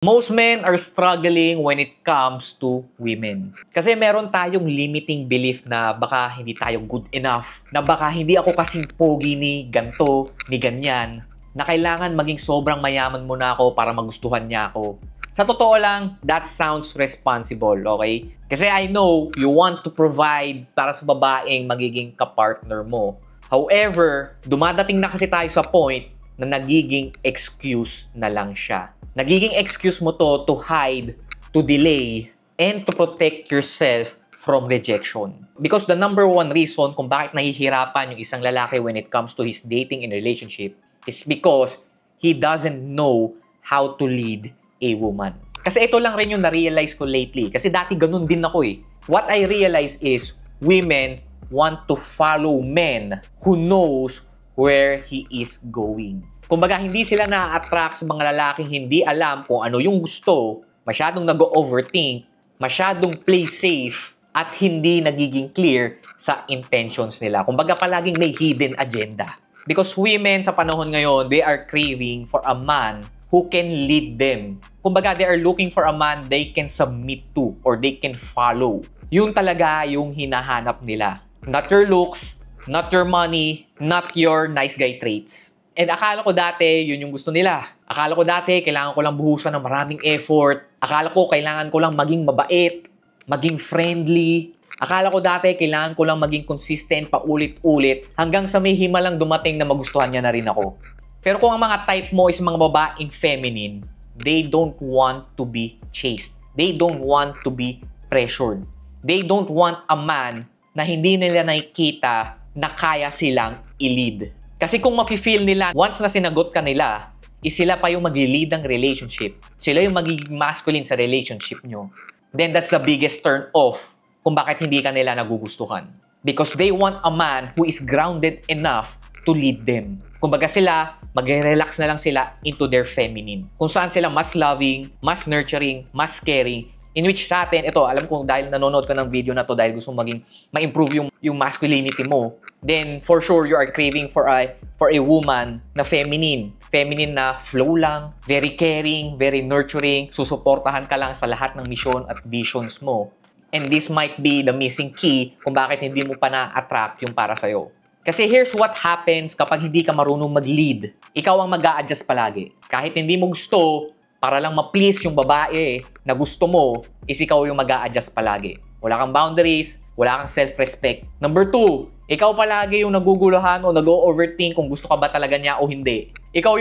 Most men are struggling when it comes to women. Kasi meron tayong limiting belief na baka hindi tayo good enough, na baka hindi ako kasing pogi ni ganto, ni ganyan, na kailangan maging sobrang mayaman muna ako para magustuhan niya ako. Sa totoo lang, that sounds responsible, okay? Kasi I know you want to provide para sa babaeng magiging kapartner mo. However, dumadating na kasi tayo sa point na nagiging excuse na lang siya. Nagiging excuse mo to hide, to delay, and to protect yourself from rejection. Because the number one reason kung bakit nahihirapan yung isang lalaki when it comes to his dating and relationship is because he doesn't know how to lead a woman. Kasi ito lang rin yung na-realize ko lately. Kasi dati ganun din ako eh. What I realize is women want to follow men who knows where he is going. Kumbaga, hindi sila na-attract sa mga lalaking hindi alam kung ano yung gusto, masyadong nag-overthink, masyadong play safe, at hindi nagiging clear sa intentions nila. Kumbaga, palaging may hidden agenda. Because women sa panahon ngayon, they are craving for a man who can lead them. Kumbaga, they are looking for a man they can submit to or they can follow. Yun talaga yung hinahanap nila. Not your looks, not your money, not your nice guy traits. And akala ko dati, yun yung gusto nila. Akala ko dati, kailangan ko lang buhusan ng maraming effort. Akala ko, kailangan ko lang maging mabait, maging friendly. Akala ko dati, kailangan ko lang maging consistent paulit-ulit hanggang sa may himalang dumating na magustuhan niya na rin ako. Pero kung ang mga type mo is mga babaeng feminine, they don't want to be chased. They don't want to be pressured. They don't want a man na hindi nila nakikita na kaya silang i-lead. Kasi kung mafe-feel nila, once na sinagot ka nila, is sila pa yung mag-lead ng relationship. Sila yung magiging masculine sa relationship nyo. Then that's the biggest turn off kung bakit hindi ka nila nagugustuhan. Because they want a man who is grounded enough to lead them. Kumbaga sila, mag-relax na lang sila into their feminine. Kung saan sila mas loving, mas nurturing, mas caring. In which sa atin, ito, alam ko dahil nanonood ka ng video na to dahil gusto maging ma-improve yung masculinity mo, then for sure you are craving for a woman na feminine. Feminine na flow lang, very caring, very nurturing, susuportahan ka lang sa lahat ng mission at visions mo. And this might be the missing key kung bakit hindi mo pa na-attract yung para sa'yo. Kasi here's what happens kapag hindi ka marunong mag-lead. Ikaw ang mag-a-adjust palagi. Kahit hindi mo gusto, para lang ma-please yung babae na gusto mo, is ikaw yung mag-a-adjust palagi. Wala kang boundaries, wala kang self-respect. Number 2, ikaw palagi yung naguguluhan o nag-overthink kung gusto ka ba talaga niya o hindi. Ikaw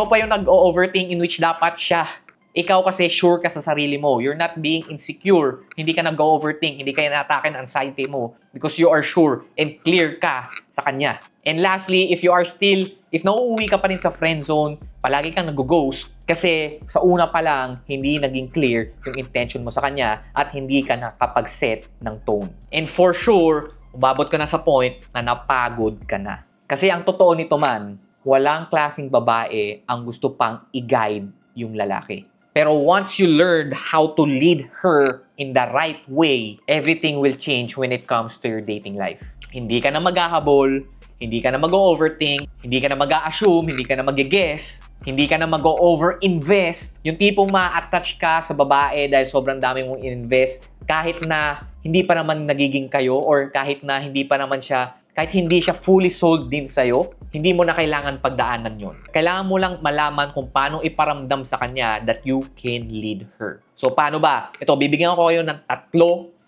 pa yung nag-overthink in which dapat siya. Ikaw kasi sure ka sa sarili mo. You're not being insecure. Hindi ka nag-overthink, hindi ka na-atake ng anxiety mo because you are sure and clear ka sa kanya. And lastly, if nauuwi ka pa rin sa friend zone, palagi kang nag-ghost kasi sa una pa lang, hindi naging clear yung intention mo sa kanya at hindi ka nakapag-set ng tone. And for sure, umabot ka na sa point na napagod ka na. Kasi ang totoo nito man, walang klaseng babae ang gusto pang i-guide yung lalaki. Pero once you learned how to lead her in the right way, everything will change when it comes to your dating life. Hindi ka na maghahabol, hindi ka na mag-overthink, hindi ka na mag-assume, hindi ka na mag-guess, hindi ka na mag-over-invest. Yung tipong ma-attach ka sa babae dahil sobrang dami mong invest kahit na hindi pa naman nagiging kayo or kahit hindi siya fully sold din sa'yo, hindi mo na kailangan pagdaanan yon. Kailangan mo lang malaman kung paano iparamdam sa kanya that you can lead her. So, paano ba? Ito, bibigyan ko kayo ng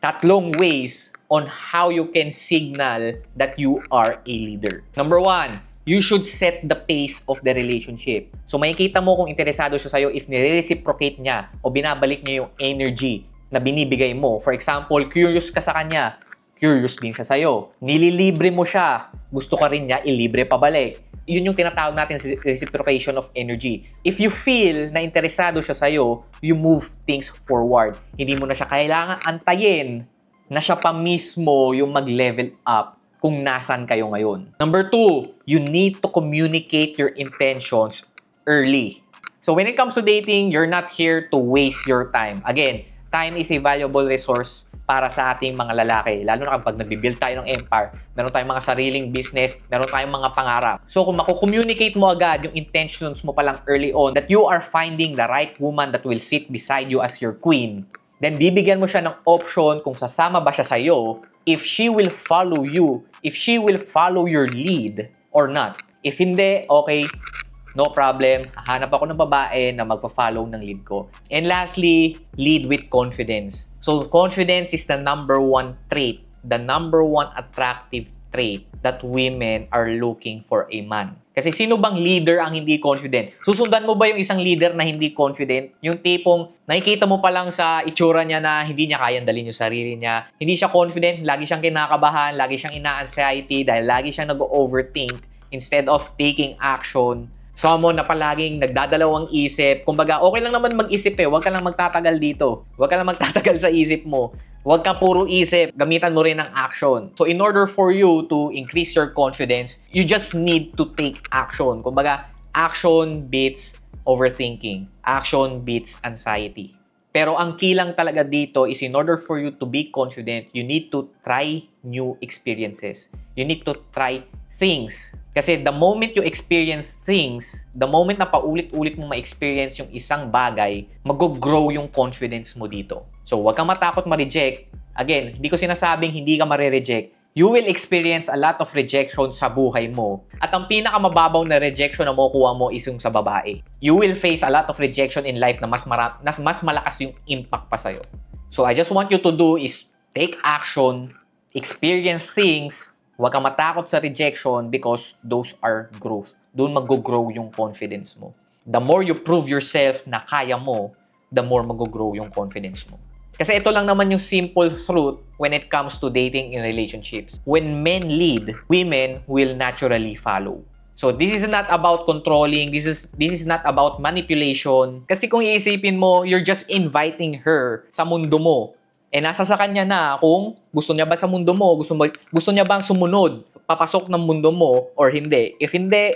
tatlong ways on how you can signal that you are a leader. Number 1, you should set the pace of the relationship. So, makikita mo kung interesado siya sa'yo if nire-reciprocate niya o binabalik niya yung energy na binibigay mo. For example, curious ka sa kanya, curious din siya sa'yo. Nililibre mo siya, gusto ka rin niya, ilibre pabalik. Yun yung tinatawag natin sa reciprocation of energy. If you feel na interesado siya sa'yo, you move things forward. Hindi mo na siya kailangan antayin na siya pa mismo yung mag-level up kung nasan kayo ngayon. Number 2, you need to communicate your intentions early. So when it comes to dating, you're not here to waste your time. Again, time is a valuable resource para sa ating mga lalaki. Lalo na kapag nagbibuild tayo ng empire, meron tayong mga sariling business, meron tayong mga pangarap. So kung mako-communicate mo agad yung intentions mo palang early on that you are finding the right woman that will sit beside you as your queen, then bibigyan mo siya ng option kung sasama ba siya sa'yo, if she will follow you, if she will follow your lead or not. If hindi, okay, no problem. Hanap ako ng babae na magpa-follow ng lead ko. And lastly, lead with confidence. So, confidence is the number one trait, the number one attractive trait that women are looking for a man. Kasi sino bang leader ang hindi confident? Susundan mo ba yung isang leader na hindi confident? Yung tipong nakikita mo pa lang sa itsura niya na hindi niya kayang dalhin yung sarili niya. Hindi siya confident, lagi siyang kinakabahan, lagi siyang ina-anxiety dahil lagi siyang nag-overthink instead of taking action. Someone na palaging nagdadalawang isip. Kumbaga, okay lang naman mag-isip eh. Huwag ka lang magtatagal dito. Huwag ka lang magtatagal sa isip mo. Huwag ka puro isip. Gamitan mo rin ng action. So, in order for you to increase your confidence, you just need to take action. Kumbaga, action beats overthinking. Action beats anxiety. Pero ang key lang talaga dito is in order for you to be confident, you need to try new experiences. You need to try things. Kasi the moment you experience things, the moment na paulit-ulit mo ma-experience yung isang bagay, mag-grow yung confidence mo dito. So, huwag kang matakot ma-reject. Again, hindi ko sinasabing hindi ka ma-reject. You will experience a lot of rejection sa buhay mo. At ang pinakamababaw na rejection na makukuha mo is yung sa babae. You will face a lot of rejection in life na mas malakas yung impact pa sa'yo. So, I just want you to do is take action, experience things. Huwag kang matakot sa rejection because those are growth. Doon mag-grow yung confidence mo. The more you prove yourself na kaya mo, the more mag-grow yung confidence mo. Kasi ito lang naman yung simple truth when it comes to dating in relationships. When men lead, women will naturally follow. So this is not about controlling, this is not about manipulation. Kasi kung iisipin mo, you're just inviting her sa mundo mo. Nasa sa kanya na kung gusto niya ba sa mundo mo, gusto niya bang sumunod, papasok ng mundo mo or hindi. If hindi,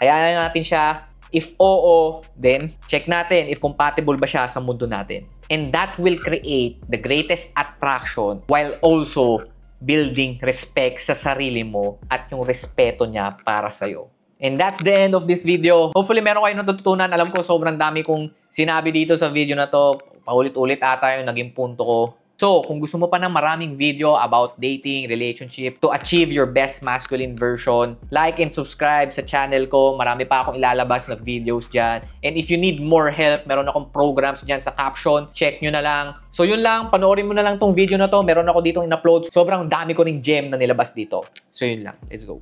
hayaan natin siya. If oo, then check natin if compatible ba siya sa mundo natin. And that will create the greatest attraction while also building respect sa sarili mo at yung respeto niya para sa'yo. And that's the end of this video. Hopefully meron kayo natututunan. Alam ko sobrang dami kong sinabi dito sa video na to. Paulit-ulit ata yung naging punto ko. So, kung gusto mo pa ng maraming video about dating, relationship, to achieve your best masculine version, like and subscribe sa channel ko. Marami pa akong ilalabas na videos dyan. And if you need more help, meron akong programs dyan sa caption. Check nyo na lang. So, yun lang. Panoorin mo na lang tong video na to. Meron ako ditong in-upload. Sobrang dami ko ring gem na nilabas dito. So, yun lang. Let's go.